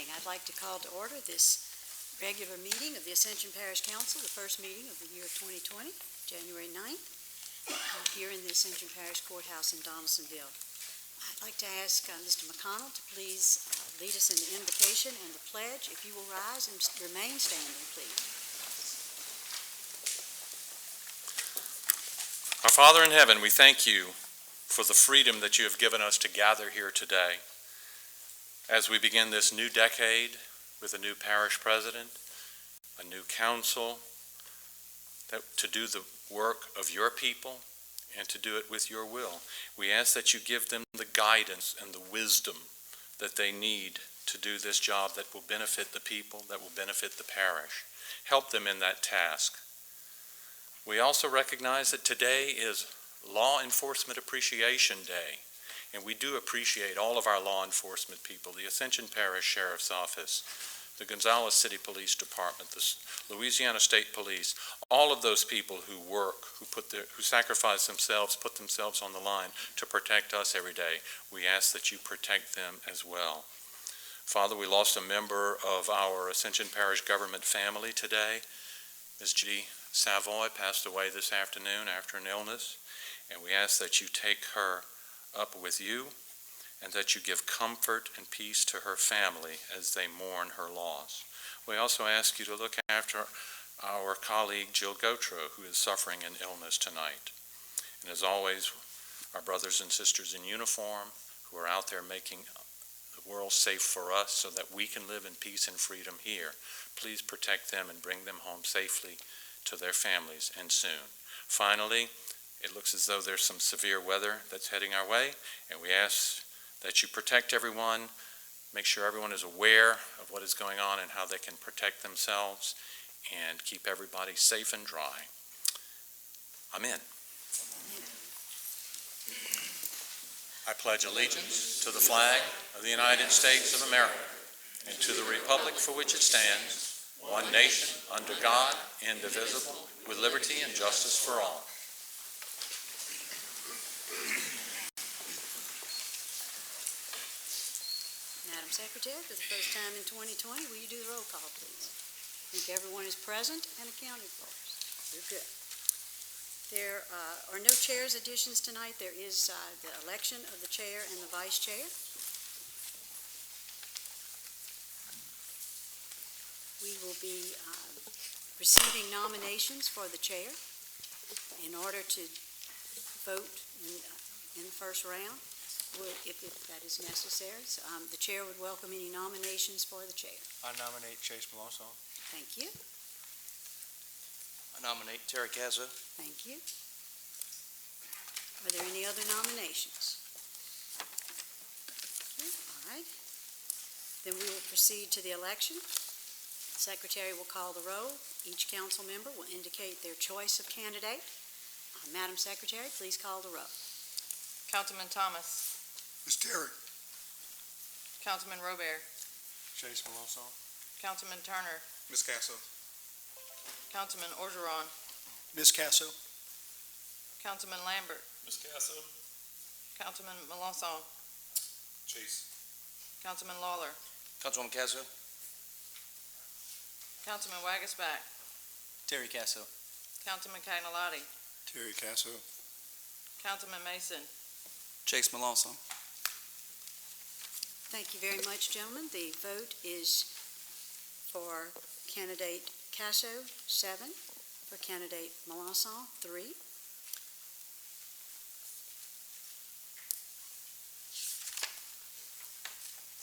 morning. I'd like to call to order this regular meeting of the Ascension Parish Council, the first meeting of the year 2020, January 9th, here in the Ascension Parish Courthouse in Donaldsonville. I'd like to ask Mr. McConnell to please lead us in the invocation and the pledge. If you will rise and remain standing, please. Our Father in heaven, we thank you for the freedom that you have given us to gather here today. As we begin this new decade with a new parish president, a new council, to do the work of your people and to do it with your will, we ask that you give them the guidance and the wisdom that they need to do this job that will benefit the people, that will benefit the parish. Help them in that task. We also recognize that today is Law Enforcement Appreciation Day. And we do appreciate all of our law enforcement people, the Ascension Parish Sheriff's Office, the Gonzales City Police Department, the Louisiana State Police, all of those people who work, who sacrifice themselves, put themselves on the line to protect us every day. We ask that you protect them as well. Father, we lost a member of our Ascension Parish government family today. Ms. G. Savoy passed away this afternoon after an illness, and we ask that you take her up with you, and that you give comfort and peace to her family as they mourn her loss. We also ask you to look after our colleague Jill Gautreaux, who is suffering an illness tonight. And as always, our brothers and sisters in uniform who are out there making the world safe for us so that we can live in peace and freedom here. Please protect them and bring them home safely to their families and soon. Finally, it looks as though there's some severe weather that's heading our way, and we ask that you protect everyone, make sure everyone is aware of what is going on and how they can protect themselves, and keep everybody safe and dry. Amen. I pledge allegiance to the flag of the United States of America and to the republic for which it stands, one nation, under God, indivisible, with liberty and justice for all. Madam Secretary, for the first time in 2020, will you do the roll call, please? I think everyone is present and accounted for. You're good. There are no chair's additions tonight. There is the election of the chair and the vice chair. We will be receiving nominations for the chair in order to vote in the first round. If that is necessary. So, the chair would welcome any nominations for the chair. I nominate Chase Malonson. Thank you. I nominate Terry Cazzo. Thank you. Are there any other nominations? Okay, all right. Then we will proceed to the election. The secretary will call the roll. Each council member will indicate their choice of candidate. Madam Secretary, please call the roll. Councilman Thomas. Ms. Terry. Councilman Robert. Chase Malonson. Councilman Turner. Ms. Casso. Councilman Orgeron. Ms. Casso. Councilman Lambert. Ms. Casso. Councilman Melanson. Chase. Councilman Lawler. Councilwoman Cazzo. Councilman Wagasback. Terry Cazzo. Councilman Cagnolati. Terry Casso. Councilman Mason. Chase Malonson. Thank you very much, gentlemen. The vote is for candidate Casso, 7, for candidate Melanson, 3.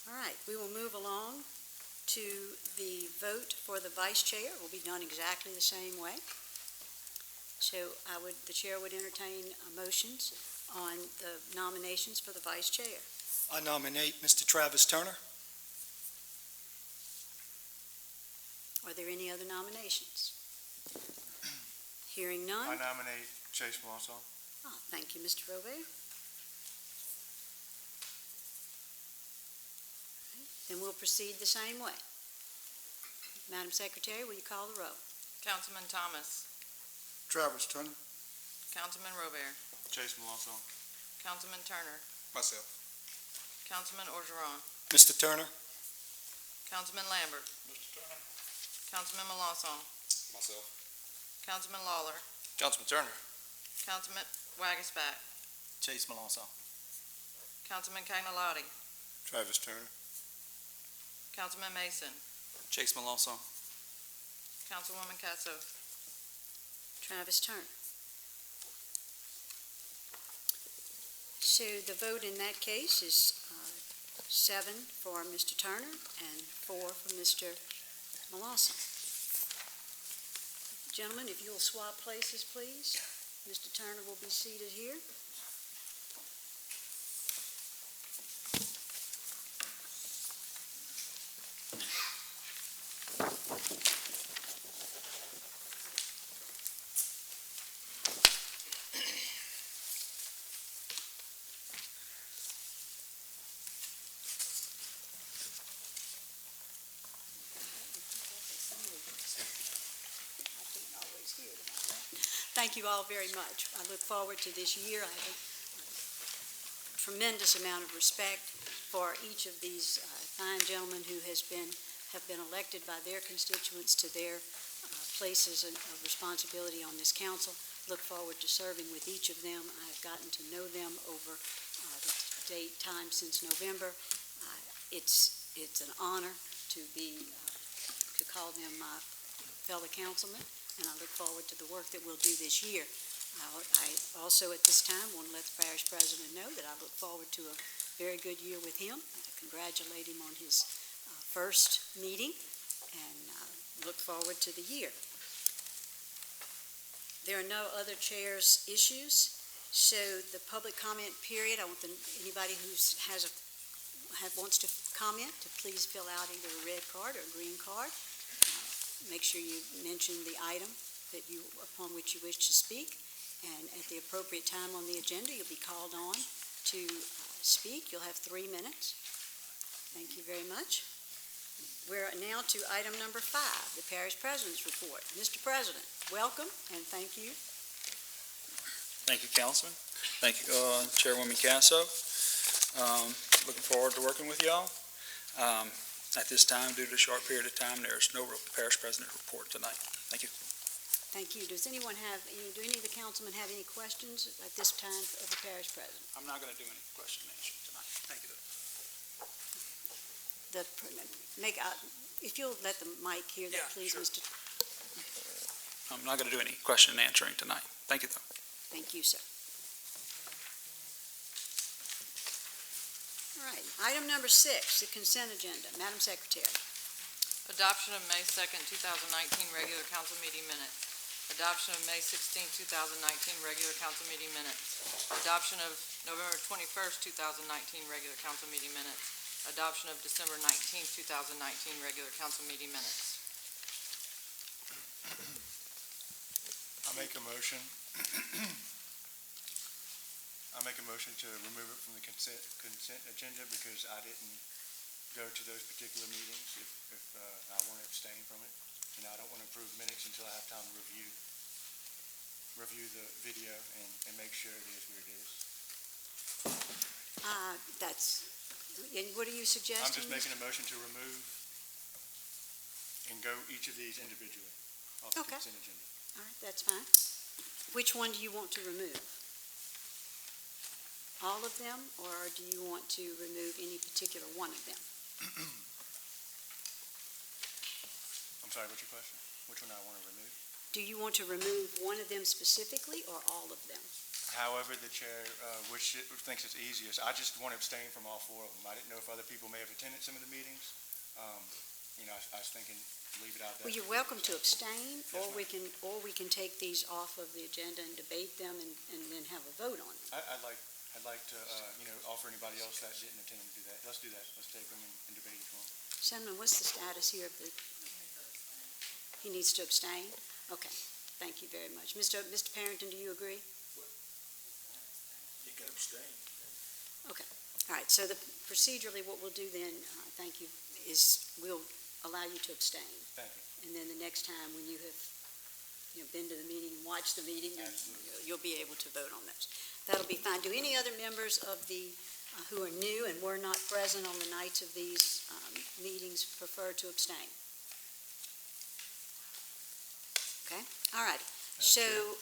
All right, we will move along to the vote for the vice chair. It will be done exactly the same way. So the chair would entertain motions on the nominations for the vice chair. I nominate Mr. Travis Turner. Are there any other nominations? Hearing none. I nominate Chase Malonson. Oh, thank you, Mr. Robert. Right. Then we'll proceed the same way. Madam Secretary, will you call the roll? Councilman Thomas. Travis Turner. Councilman Robert. Chase Malonson. Councilman Turner. Myself. Councilman Orgeron. Mr. Turner. Councilman Lambert. Mr. Turner. Councilman Melancon. Myself. Councilman Lawler. Councilman Turner. Councilman Wagisback. Chase Malonzo. Councilman Cagnalotti. Travis Turner. Councilman Mason. Chase Malonzo. Councilwoman Casso. Travis Turner. So the vote in that case is 7 for Mr. Turner and 4 for Mr. Melancon. Gentlemen, if you'll swap places, please. Mr. Turner will be seated here. Thank you all very much. I look forward to this year. I have a tremendous amount of respect for each of these fine gentlemen who have been elected by their constituents to their places of responsibility on this council. Look forward to serving with each of them. I have gotten to know them over the time since November. It's an honor to call them my fellow councilmen, and I look forward to the work that we'll do this year. I also at this time want to let the parish president know that I look forward to a very good year with him. I congratulate him on his first meeting and look forward to the year. There are no other chair's issues, so the public comment period, I want anybody who wants to comment to please fill out either a red card or a green card. Make sure you mention the item upon which you wish to speak, and at the appropriate time on the agenda, you'll be called on to speak. You'll have 3 minutes. Thank you very much. We're now to item number 5, the parish president's report. Mr. President, welcome and thank you. Thank you, Councilman. Thank you, Chairwoman Casso. Looking forward to working with y'all. At this time, due to the short period of time, there's no parish president report tonight. Thank you. Thank you. Do any of the councilmen have any questions at this time of the parish president? I'm not going to do any question and answer tonight. Thank you. If you'll let the mic hear that, Yeah, please, sure. Mr. I'm not going to do any question and answering tonight. Thank you, though. Thank you, sir. All right, item number 6, the consent agenda. Madam Secretary. Adoption of May 2nd, 2019 regular council meeting minutes. Adoption of May 16th, 2019 regular council meeting minutes. Adoption of November 21st, 2019 regular council meeting minutes. Adoption of December 19th, 2019 regular council meeting minutes. I make a motion. I make a motion to remove it from the consent agenda because I didn't go to those particular meetings. If I want to abstain from it, and I don't want to approve minutes until I have time to review the video and make sure it is what it is. And what are you suggesting? I'm just making a motion to remove and go each of these individually off the Okay. consent agenda. All right, that's fine. Which one do you want to remove? All of them, or do you want to remove any particular one of them? I'm sorry, what's your question? Which one I want to remove? Do you want to remove one of them specifically, or all of them? However, the chair, which thinks it's easiest, I just want to abstain from all 4 of them. I didn't know if other people may have attended some of the meetings. I was thinking, leave it out there. Well, you're welcome to abstain, Yes, or ma'am. we can take these off of the agenda and debate them and then have a vote on them. I'd like to, offer anybody else that didn't attend to do that. Let's do that. Let's take them and debate each one. Senator, what's the status here of the? He needs to abstain? Okay, thank you very much. Mr. Parrington, do you agree? You can abstain. Okay, all right, so procedurally, what we'll do then, thank you, is we'll allow you to abstain. Thank you. And then the next time when you have, been to the meeting and watched the meeting, Absolutely. you'll be able to vote on those. That'll be fine. Do any other members of the who are new and were not present on the nights of these meetings prefer to abstain? Okay, all righty. So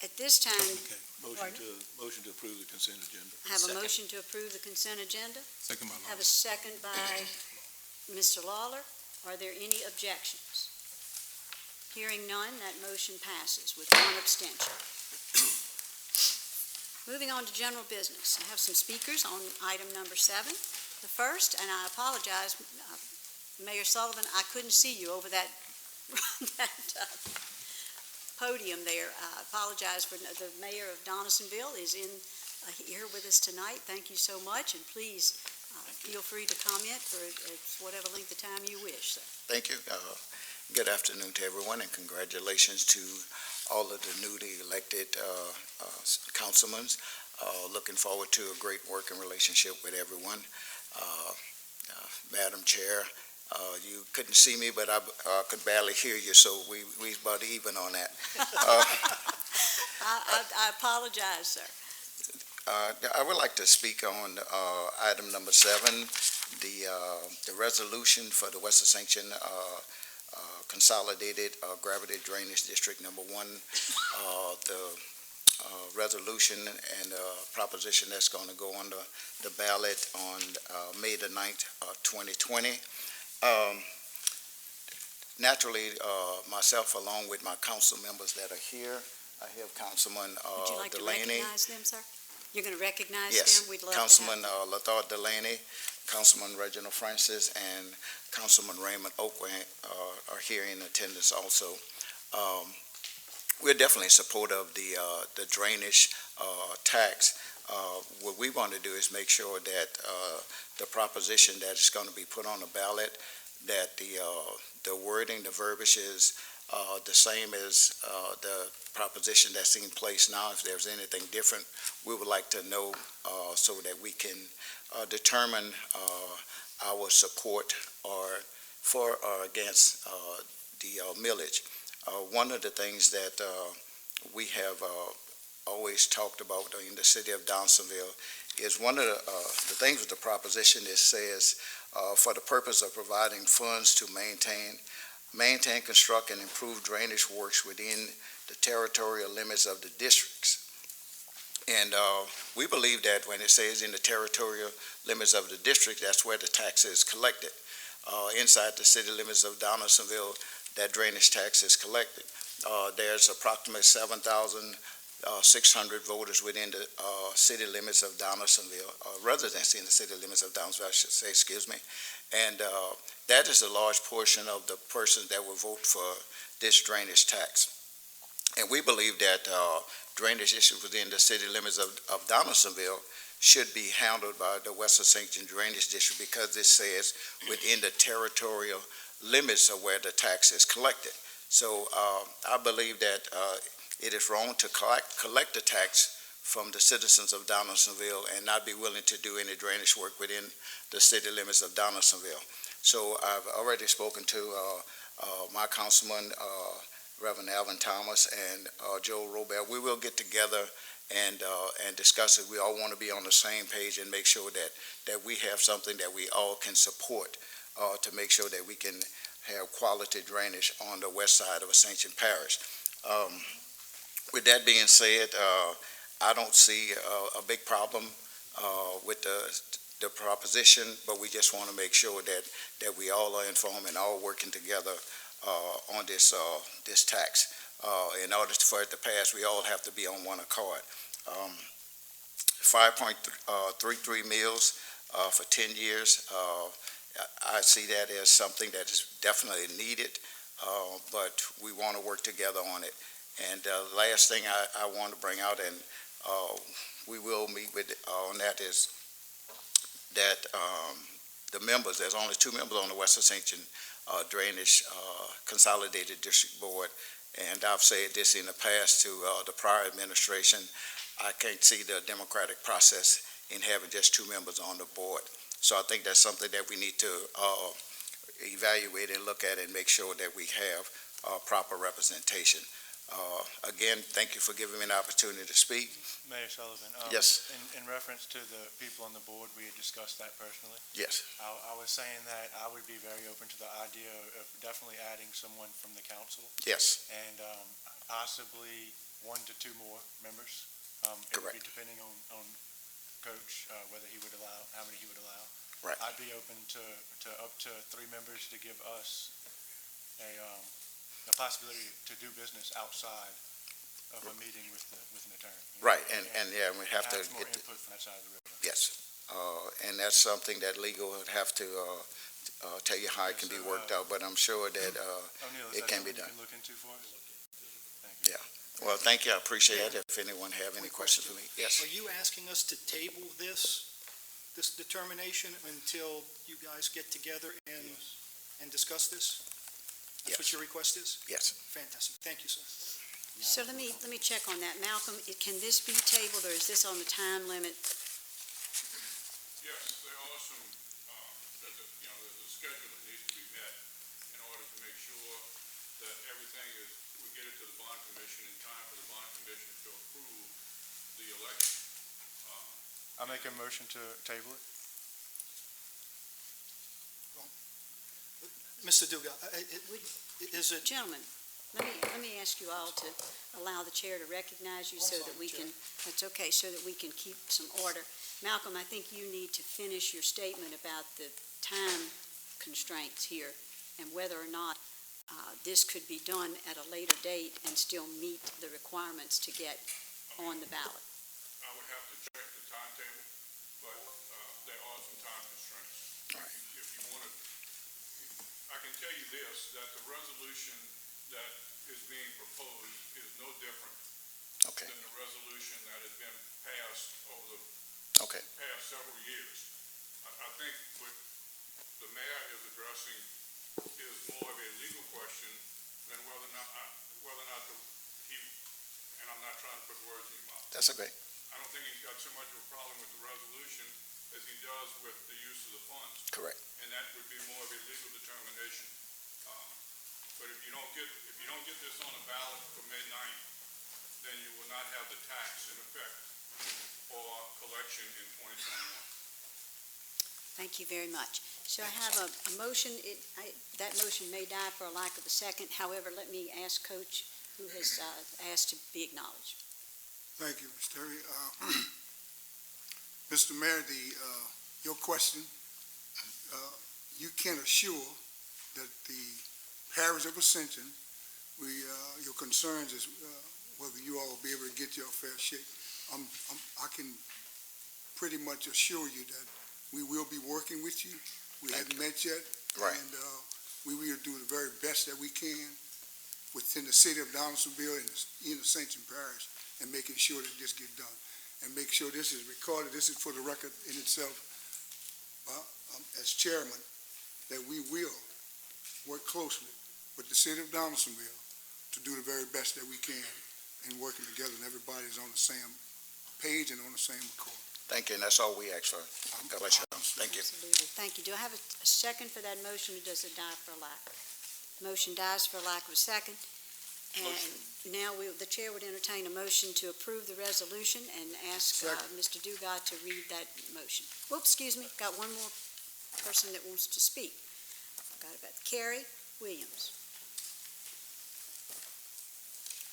at this time, Motion to approve the consent agenda. I have a Second. motion to approve the consent agenda. Second by I have a second by Mr. Lawler. Are there any objections? Hearing none, that motion passes with one abstention. Moving on to general business. I have some speakers on item number 7. The first, and I apologize, Mayor Sullivan, I couldn't see you over that, podium there. I apologize for the mayor of Donaldsonville is here with us tonight. Thank you so much, and please feel free to comment for whatever length of time you wish. So. Thank you. Good afternoon to everyone, and congratulations to all of the newly elected councilmen. Looking forward to a great working relationship with everyone. Madam Chair, you couldn't see me, but I could barely hear you, so we about even on that. I apologize, sir. I would like to speak on item number 7, the resolution for the West Ascension Consolidated Gravity Drainage District number 1. The resolution and proposition that's going to go on the ballot on May the 9th, 2020. Naturally, myself, along with my council members that are here, I have Councilman Would you like Delaney. to recognize them, sir? You're going to recognize Yes, them? We'd love Councilman to have them. Lathard Delaney, Councilman Reginald Francis, and Councilman Raymond Oakway are here in attendance also. We're definitely in support of the drainage tax. What we want to do is make sure that the proposition that is going to be put on the ballot, that the wording, the verbiage is the same as the proposition that's in place now. If there's anything different, we would like to know so that we can determine our support for or against the millage. One of the things that we have always talked about in the city of Donaldsonville is one of the things with the proposition that says for the purpose of providing funds to maintain, construct, and improve drainage works within the territorial limits of the districts. And we believe that when it says in the territorial limits of the district, that's where the tax is collected. Inside the city limits of Donaldsonville, that drainage tax is collected. There's approximately 7,600 voters within the city limits of Donaldsonville, residents in the city limits of Donaldsonville, I should say, excuse me. And that is a large portion of the persons that will vote for this drainage tax. And we believe that drainage issues within the city limits of Donaldsonville should be handled by the West Ascension Drainage District because it says within the territorial limits of where the tax is collected. So I believe that it is wrong to collect the tax from the citizens of Donaldsonville and not be willing to do any drainage work within the city limits of Donaldsonville. So I've already spoken to my councilman, Reverend Alvin Thomas, and Joe Robert. We will get together and discuss it. We all want to be on the same page and make sure that we have something that we all can support to make sure that we can have quality drainage on the west side of Ascension Parish. With that being said, I don't see a big problem with the proposition, but we just want to make sure that we all are informed and all working together on this tax. In order for it to pass, we all have to be on one accord. 5.33 mills for 10 years. I see that as something that is definitely needed, but we want to work together on it. And the last thing I want to bring out, and we will meet with on that, is that the members, there's only 2 members on the West Ascension Drainage Consolidated District Board, and I've said this in the past to the prior administration. I can't see the democratic process in having just 2 members on the board. So I think that's something that we need to evaluate and look at and make sure that we have proper representation. Again, thank you for giving me an opportunity to speak. Mayor Sullivan. Yes. In reference to the people on the board, we had discussed that personally. Yes. I was saying that I would be very open to the idea of definitely adding someone from the council Yes. and possibly 1 to 2 more members. It would be Correct. depending on Coach, whether he would allow, how many he would allow. Right. I'd be open to up to 3 members to give us a possibility to do business outside of a meeting with an attorney. Right, and yeah, we have to Perhaps more get, input from that side of the river. yes. And that's something that legal would have to tell you how it can be worked out, but I'm sure that O'Neill, it is that can be something done. you can look into for us? Thank you. Yeah. Well, thank you, I appreciate it. If anyone have any questions for me, yes. Are you asking us to table this determination until you guys get together and discuss this? That's what Yes. your request is? Yes. Fantastic. Thank you, sir. So let me check on that. Malcolm, can this be tabled, or is this on the time limit? Yes, there are some, there's a schedule that needs to be met in order to make sure that everything is, we get it to the bond commission in time for the bond commission to approve the election. I make a motion to table it. Mr. Duga, is it, Gentlemen, let me ask you all to allow the chair to recognize you so that we can, that's okay, so that we can keep some order. Malcolm, I think you need to finish your statement about the time constraints here and whether or not this could be done at a later date and still meet the requirements to get on the ballot. I would have to check the timetable, but there are some time constraints. All right. If you want to, I can tell you this, that the resolution that is being proposed is no different Okay. than the resolution that has been passed over the Okay. past several years. I think what the mayor is addressing is more of a legal question than whether or not he, and I'm not trying to put words in your mouth. That's okay. I don't think he's got so much of a problem with the resolution as he does with the use of the funds. Correct. And that would be more of a legal determination. But if you don't get this on a ballot for May 9th, then you will not have the tax in effect for collection in 2021. Thank you very much. So I have a motion, that motion may die for a lack of a second. However, let me ask Coach, who has asked to be acknowledged. Thank you, Mr. Terry. Mr. Mayor, your question, you can assure that the Parish of Ascension, your concerns is whether you all will be able to get your fair shake. I can pretty much assure you that we will be working with you. We haven't met yet. Right. And we will do the very best that we can within the city of Donaldsonville and in Ascension Parish and making sure that this gets done. And make sure this is recorded, this is for the record in itself, as chairman, that we will work closely with the city of Donaldsonville to do the very best that we can in working together, and everybody's on the same page and on the same accord. Thank you, and that's all we ask for. God bless you. Thank you. Absolutely. Thank you. Do I have a second for that motion, or does it die for a lack? Motion dies for a lack of a second. And now the chair would entertain a motion to approve the resolution and ask Mr. Dugas to read that motion. Whoops, excuse me, got one more person that wants to speak. Forgot about Carrie Williams.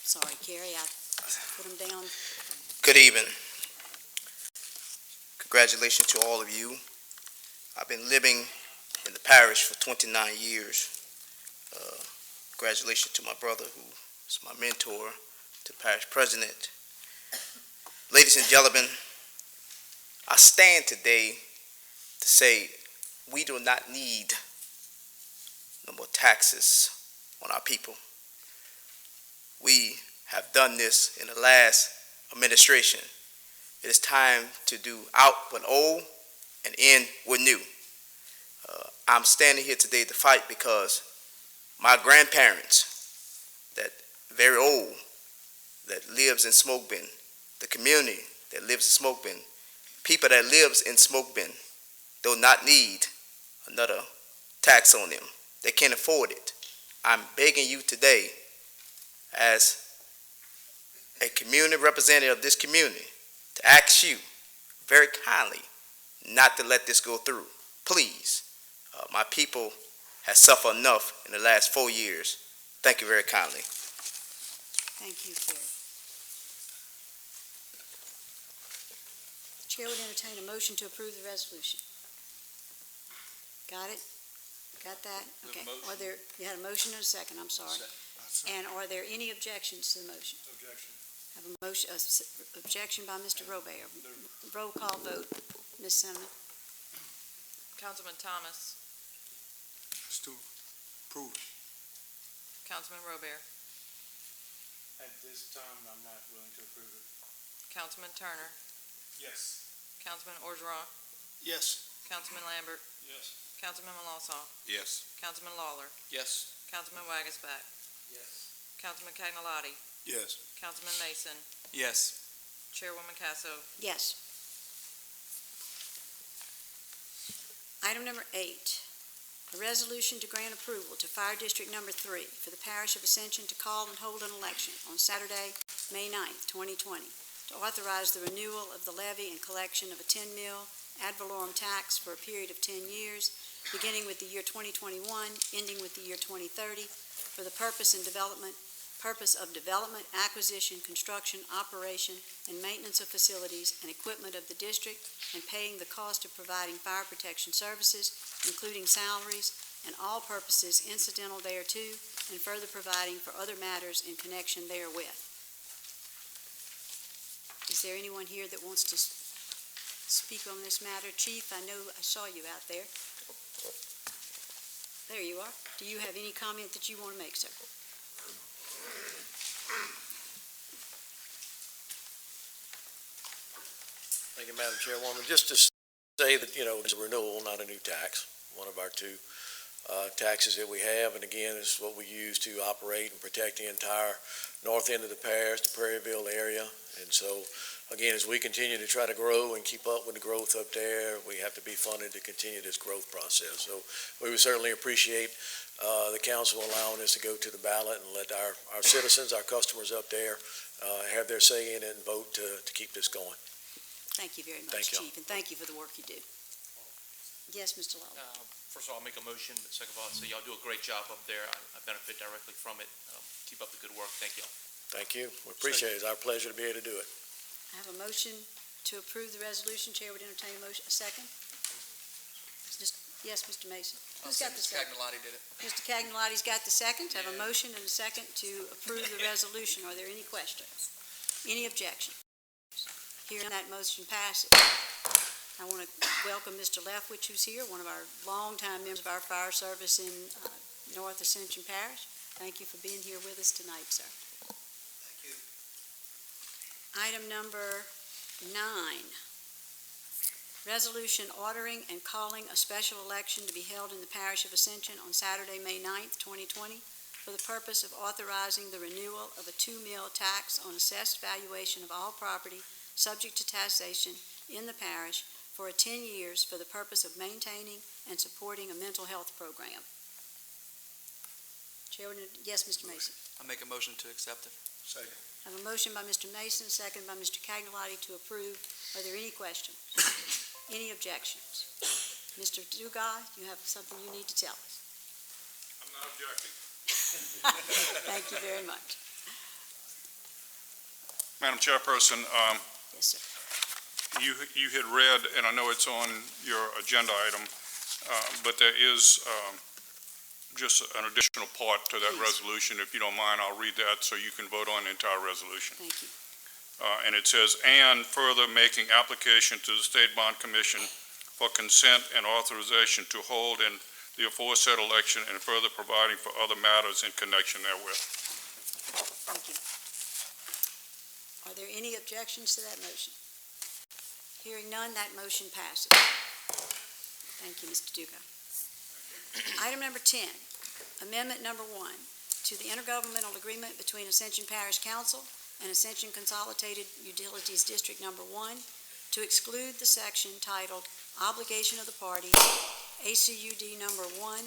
Sorry, Carrie, I put them down. Good evening. Congratulations to all of you. I've been living in the parish for 29 years. Congratulations to my brother, who is my mentor, to the parish president. Ladies and gentlemen, I stand today to say we do not need no more taxes on our people. We have done this in the last administration. It is time to do out with old and in with new. I'm standing here today to fight because my grandparents, that very old, that lives in Smoke Bin, the community that lives in Smoke Bin, people that lives in Smoke Bin do not need another tax on them. They can't afford it. I'm begging you today, as a community representative of this community to ask you very kindly not to let this go through. Please, my people have suffered enough in the last 4 years. Thank you very kindly. Thank you, Terry. The Chair would entertain a motion to approve the resolution. Got it? Got that? Okay. Are there, you had a motion and a second, I'm sorry. And are there any objections to the motion? Objection. Have a motion, objection by Mr. Robert. Roll call vote, Ms. Senator. Councilman Thomas, Still approve. Councilman Robert, At this time, I'm not willing to approve it. Councilman Turner, Yes. Councilman Orgeron, Yes. Councilman Lambert, Yes. Councilman Melanson, Yes. Councilman Lawler, Yes. Councilman Wagasback, Yes. Councilman Cagnolati, Yes. Councilman Mason, Yes. Chairwoman Casso. Yes. Item number 8, a resolution to grant approval to Fire District Number 3 for the Parish of Ascension to call and hold an election on Saturday, May 9th, 2020, to authorize the renewal of the levy and collection of a 10 mil ad valorem tax for a period of 10 years, beginning with the year 2021, ending with the year 2030, for the purpose of development, acquisition, construction, operation, and maintenance of facilities and equipment of the district, and paying the cost of providing fire protection services, including salaries, and all purposes incidental thereto, and further providing for other matters in connection therewith. Is there anyone here that wants to speak on this matter? Chief, I know I saw you out there. There you are. Do you have any comment that you want to make, sir? Thank you, Madam Chairwoman. Just to say that, it's a renewal, not a new tax, one of our two taxes that we have, and again, it's what we use to operate and protect the entire north end of the parish, the Prairieville area. And so, again, as we continue to try to grow and keep up with the growth up there, we have to be funded to continue this growth process. So we would certainly appreciate the council allowing us to go to the ballot and let our citizens, our customers up there, have their say in it and vote to keep this going. Thank you very much, Thank you. Chief, and thank you for the work you do. Yes, Mr. Lawler. First of all, I'll make a motion, but second of all, I'd say y'all do a great job up there. I benefit directly from it. Keep up the good work. Thank y'all. Thank you. We appreciate it. It's our pleasure to be able to do it. I have a motion to approve the resolution. Chair would entertain a motion. A second? Yes, Mr. Mason. Who's got the second? Cagnolati did it. Mr. Cagnolati's got the second. I have a motion and a second to approve the resolution. Are there any questions? Any objections? Hearing that motion passes. I want to welcome Mr. Leftwich, who's here, one of our longtime members of our fire service in North Ascension Parish. Thank you for being here with us tonight, sir. Thank you. Item number 9, resolution ordering and calling a special election to be held in the Parish of Ascension on Saturday, May 9th, 2020, for the purpose of authorizing the renewal of a 2 mil tax on assessed valuation of all property subject to taxation in the parish for 10 years for the purpose of maintaining and supporting a mental health program. Chairman, yes, Mr. Mason. I make a motion to accept it. Second. I have a motion by Mr. Mason, second by Mr. Cagnolati to approve. Are there any questions? Any objections? Mr. Dugas, you have something you need to tell us. I'm not objecting. Thank you very much. Madam Chairperson, Yes, sir. you had read, and I know it's on your agenda item, but there is just an additional part to that Please. resolution. If you don't mind, I'll read that so you can vote on the entire resolution. Thank you. And it says, and further making application to the State Bond Commission for consent and authorization to hold in the aforesaid election and further providing for other matters in connection therewith. Thank you. Are there any objections to that motion? Hearing none, that motion passes. Thank you, Mr. Dugas. Item number 10, amendment number 1 to the Intergovernmental Agreement between Ascension Parish Council and Ascension Consolidated Utilities District Number 1 to exclude the section titled Obligation of the Parties, ACUD Number 1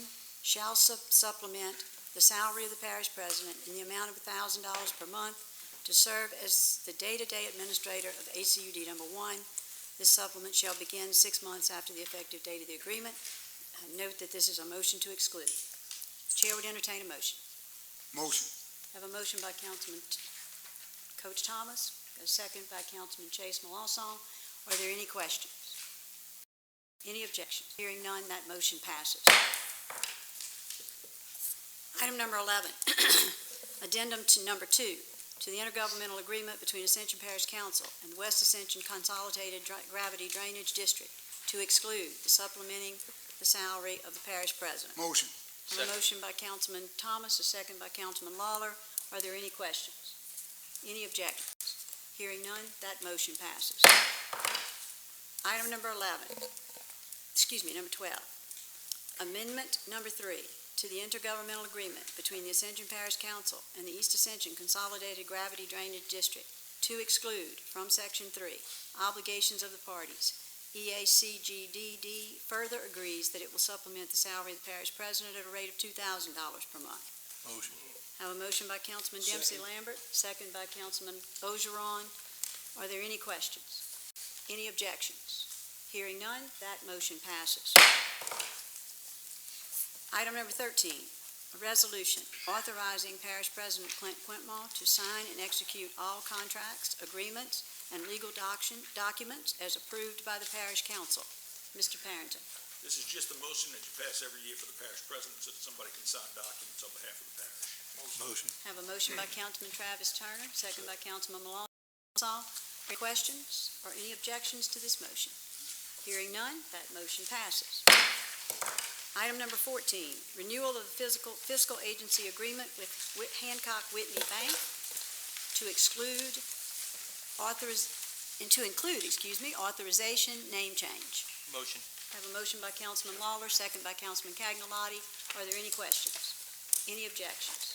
shall supplement the salary of the parish president in the amount of $1,000 per month to serve as the day-to-day administrator of ACUD Number 1. This supplement shall begin 6 months after the effective date of the agreement. Note that this is a motion to exclude. Chair would entertain a motion. Motion. I have a motion by Councilman Coach Thomas, a second by Councilman Chase Melanson. Are there any questions? Any objections? Hearing none, that motion passes. Item number 11, addendum to number 2, to the Intergovernmental Agreement between Ascension Parish Council and the West Ascension Consolidated Gravity Drainage District to exclude the supplementing the salary of the parish president. Motion. A motion by Councilman Thomas, a second by Councilman Lawler. Are there any questions? Any objections? Hearing none, that motion passes. Item number 12. Amendment number 3 to the Intergovernmental Agreement between the Ascension Parish Council and the East Ascension Consolidated Gravity Drainage District to exclude from Section 3 obligations of the parties. EACGDD further agrees that it will supplement the salary of the parish president at a rate of $2,000 per month. Motion. I have a motion by Councilman Dempsey Lambert, second by Councilman Ogeron. Are there any questions? Any objections? Hearing none, that motion passes. Item number 13, a resolution authorizing Parish President Clint Quintmall to sign and execute all contracts, agreements, and legal documents as approved by the Parish Council. Mr. Parrington. This is just a motion that you pass every year for the parish president so that somebody can sign documents on behalf of the parish. Motion. I have a motion by Councilman Travis Turner, second by Councilman Melanson. Any questions or any objections to this motion? Hearing none, that motion passes. Item number 14, renewal of the fiscal agency agreement with Hancock Whitney Bank to include authorization name change. Motion. I have a motion by Councilman Lawler, second by Councilman Cagnolati. Are there any questions? Any objections?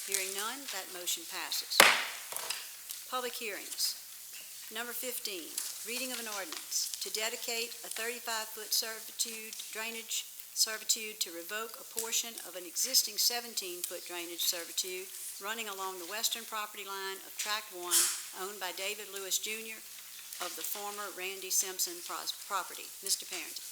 Hearing none, that motion passes. Public hearings. Number 15, reading of an ordinance to dedicate a 35-foot drainage servitude to revoke a portion of an existing 17-foot drainage servitude running along the western property line of Tract 1 owned by David Lewis Jr. of the former Randy Simpson property. Mr. Parrington.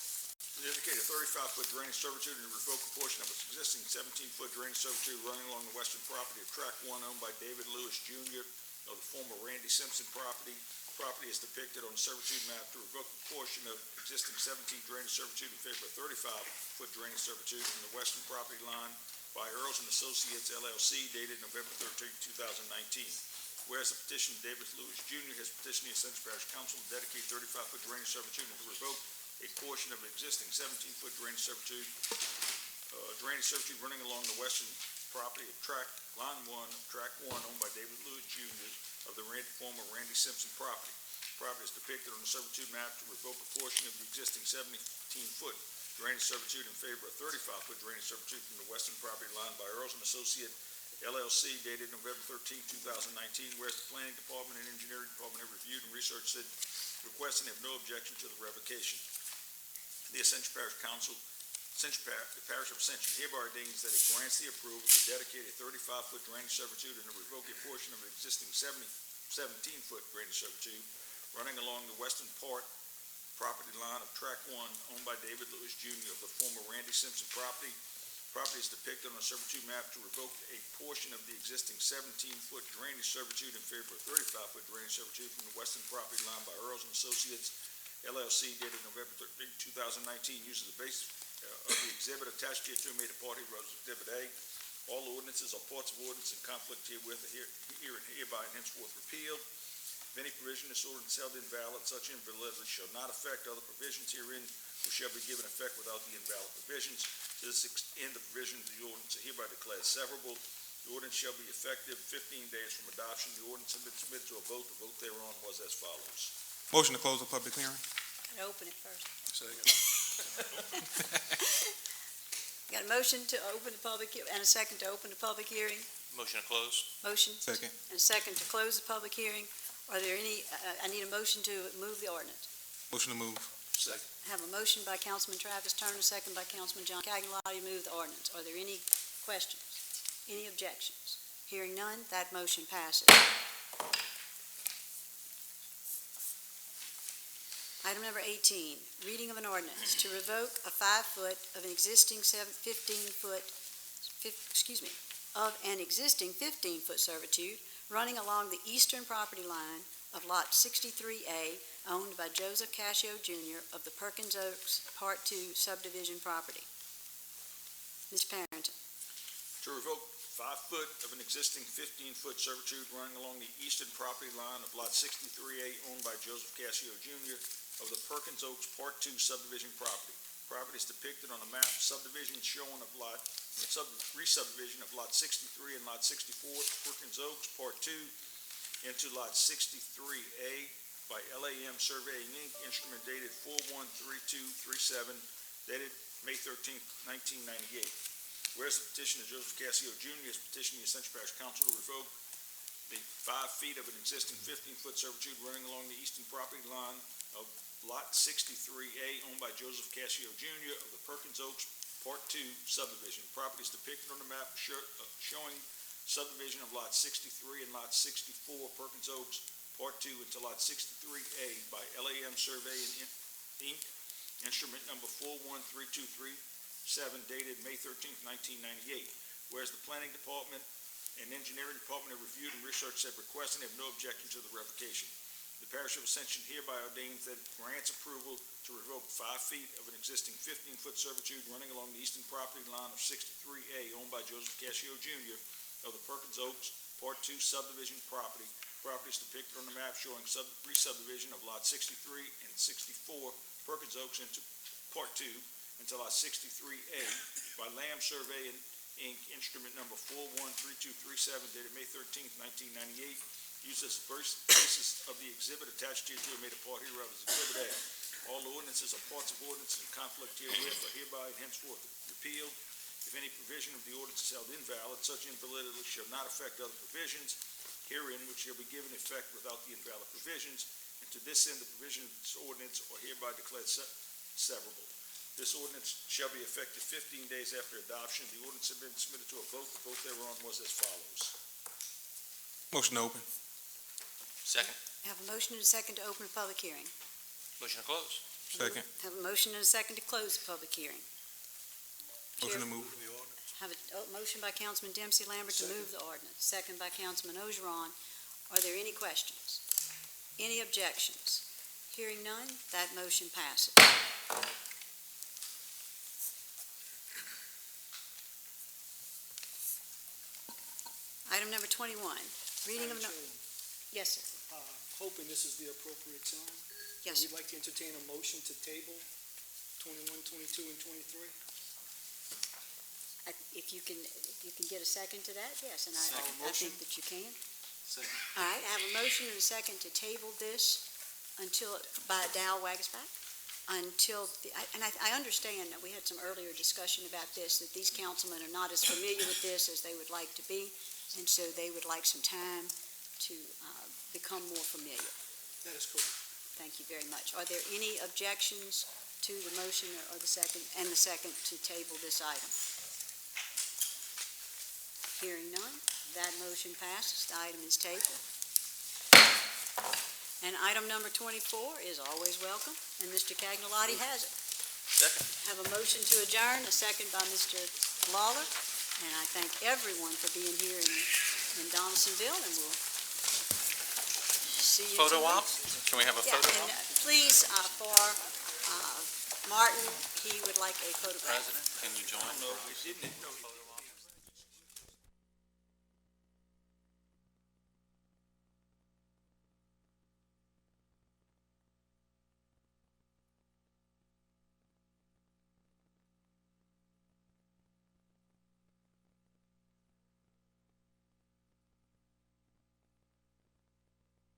Dedicate a 35-foot drainage servitude and revoke a portion of its existing 17-foot drainage servitude running along the western property of Tract 1 owned by David Lewis Jr. of the former Randy Simpson property. Property is depicted on the servitude map to revoke a portion of existing 17 drainage servitude in favor of 35-foot drainage servitude from the western property line by Earls and Associates LLC dated November 13, 2019. Whereas the petition of David Lewis Jr. has petitioned the Ascension Parish Council to dedicate 35-foot drainage servitude and to revoke a portion of existing 17-foot drainage servitude running along the western property of Line 1 of Tract 1 owned by David Lewis Jr. of the former Randy Simpson property. Property is depicted on the servitude map to revoke a portion of the existing 17-foot drainage servitude in favor of 35-foot drainage servitude from the western property line by Earls and Associates LLC dated November 13, 2019, whereas the Planning Department and Engineering Department have reviewed and researched it, requesting have no objection to the revocation. The Ascension Parish Council, the Parish of Ascension hereby ordains that it grants the approval to dedicate a 35-foot drainage servitude and to revoke a portion of an existing 17-foot drainage servitude running along the western property line of Tract 1 owned by David Lewis Jr. of the former Randy Simpson property. Property is depicted on a servitude map to revoke a portion of the existing 17-foot drainage servitude in favor of 35-foot drainage servitude from the western property line by Earls and Associates LLC dated November 13, 2019, uses the base of the exhibit attached here to made a party of Exhibit A. All ordinances or parts of ordinance in conflict herewith are here and hereby and henceforth repealed. If any provision of this ordinance held invalid, such invalidity shall not affect other provisions herein, which shall be given effect without the invalid provisions. To this end, the provisions of the ordinance are hereby declared severable. The ordinance shall be effective 15 days from adoption. The ordinance has been submitted to a vote. The vote thereon was as follows. Motion to close the public hearing. Gotta open it first. Second. Got a motion to open the public, and a second to open the public hearing. Motion to close. Motion. Second. And a second to close the public hearing. Are there any, I need a motion to move the ordinance. Motion to move. Second. I have a motion by Councilman Travis Turner, second by Councilman John Cagnolati to move the ordinance. Are there any questions? Any objections? Hearing none, that motion passes. Item number 18, reading of an ordinance to revoke a 5-foot of an existing 15-foot servitude running along the eastern property line of Lot 63A, owned by Joseph Cascio Jr. of the Perkins Oaks Part 2 subdivision property. Mr. Parrington. To revoke 5 foot of an existing 15-foot servitude running along the eastern property line of Lot 63A owned by Joseph Cascio Jr. of the Perkins Oaks Part 2 subdivision property. Property is depicted on a map subdivision showing of re-subdivision of Lot 63 and Lot 64, Perkins Oaks Part 2 into Lot 63A by LAM Surveying Inc., instrument dated 413237, dated May 13, 1998. Whereas the petitioner Joseph Cascio Jr. is petitioning the Ascension Parish Council to revoke the 5 feet of an existing 15-foot servitude running along the eastern property line of Lot 63A owned by Joseph Cascio Jr. of the Perkins Oaks Part 2 subdivision. Property is depicted on the map showing subdivision of Lot 63 and Lot 64 Perkins Oaks Part 2 into Lot 63A by LAM Surveying Inc., instrument number 413237, dated May 13, 1998. Whereas the Planning Department and Engineering Department have reviewed and researched said request and have no objection to the revocation. The Parish of Ascension hereby ordains that it grants approval to revoke 5 feet of an existing 15-foot servitude running along the eastern property line of 63A owned by Joseph Cascio Jr. of the Perkins Oaks Part 2 subdivision property. Property is depicted on the map showing re-subdivision of Lot 63 and 64 Perkins Oaks into Part 2 into Lot 63A by LAM Surveying Inc., instrument number 413237, dated May 13, 1998. Used as the basis of the exhibit attached here to and made a part hereof as Exhibit A. All ordinances or parts of ordinances in conflict herewith are hereby and henceforth repealed. If any provision of the ordinance is held invalid, such invalidity shall not affect other provisions herein, which shall be given effect without the invalid provisions. And to this end, the provisions of this ordinance are hereby declared severable. This ordinance shall be effective 15 days after adoption. The ordinance has been submitted to a vote. The vote thereon was as follows. Motion to open. Second. Have a motion and a second to open the public hearing. Motion to close. Second. Have a motion and a second to close the public hearing. Motion to move. Have a motion by Councilman Dempsey Lambert to move the ordinance, second by Councilman Ogeron. Are there any questions? Any objections? Hearing none, that motion passes. Item number 21, reading of... Yes, sir. Hoping this is the appropriate time. Yes, sir. We'd like to entertain a motion to table 21, 22, and 23. If you can get a second to that, yes, and I think that you can. Second. All right, I have a motion and a second to table this until, by Dow Wagasback, until, I understand that we had some earlier discussion about this, that these councilmen are not as familiar with this as they would like to be, and so they would like some time to become more familiar. That is correct. Thank you very much. Are there any objections to the motion or the second to table this item? Hearing none, that motion passes. The item is tabled. And item number 24 is always welcome, and Mr. Cagnolotti has it. Second. Have a motion to adjourn, a second by Mr. Lawler, and I thank everyone for being here in Donaldsonville, and we'll see you in 2 Photo op? weeks. Can we have a photo Yeah, op? and please, for Martin, he would like a photograph. President, can you join? No, we didn't. No,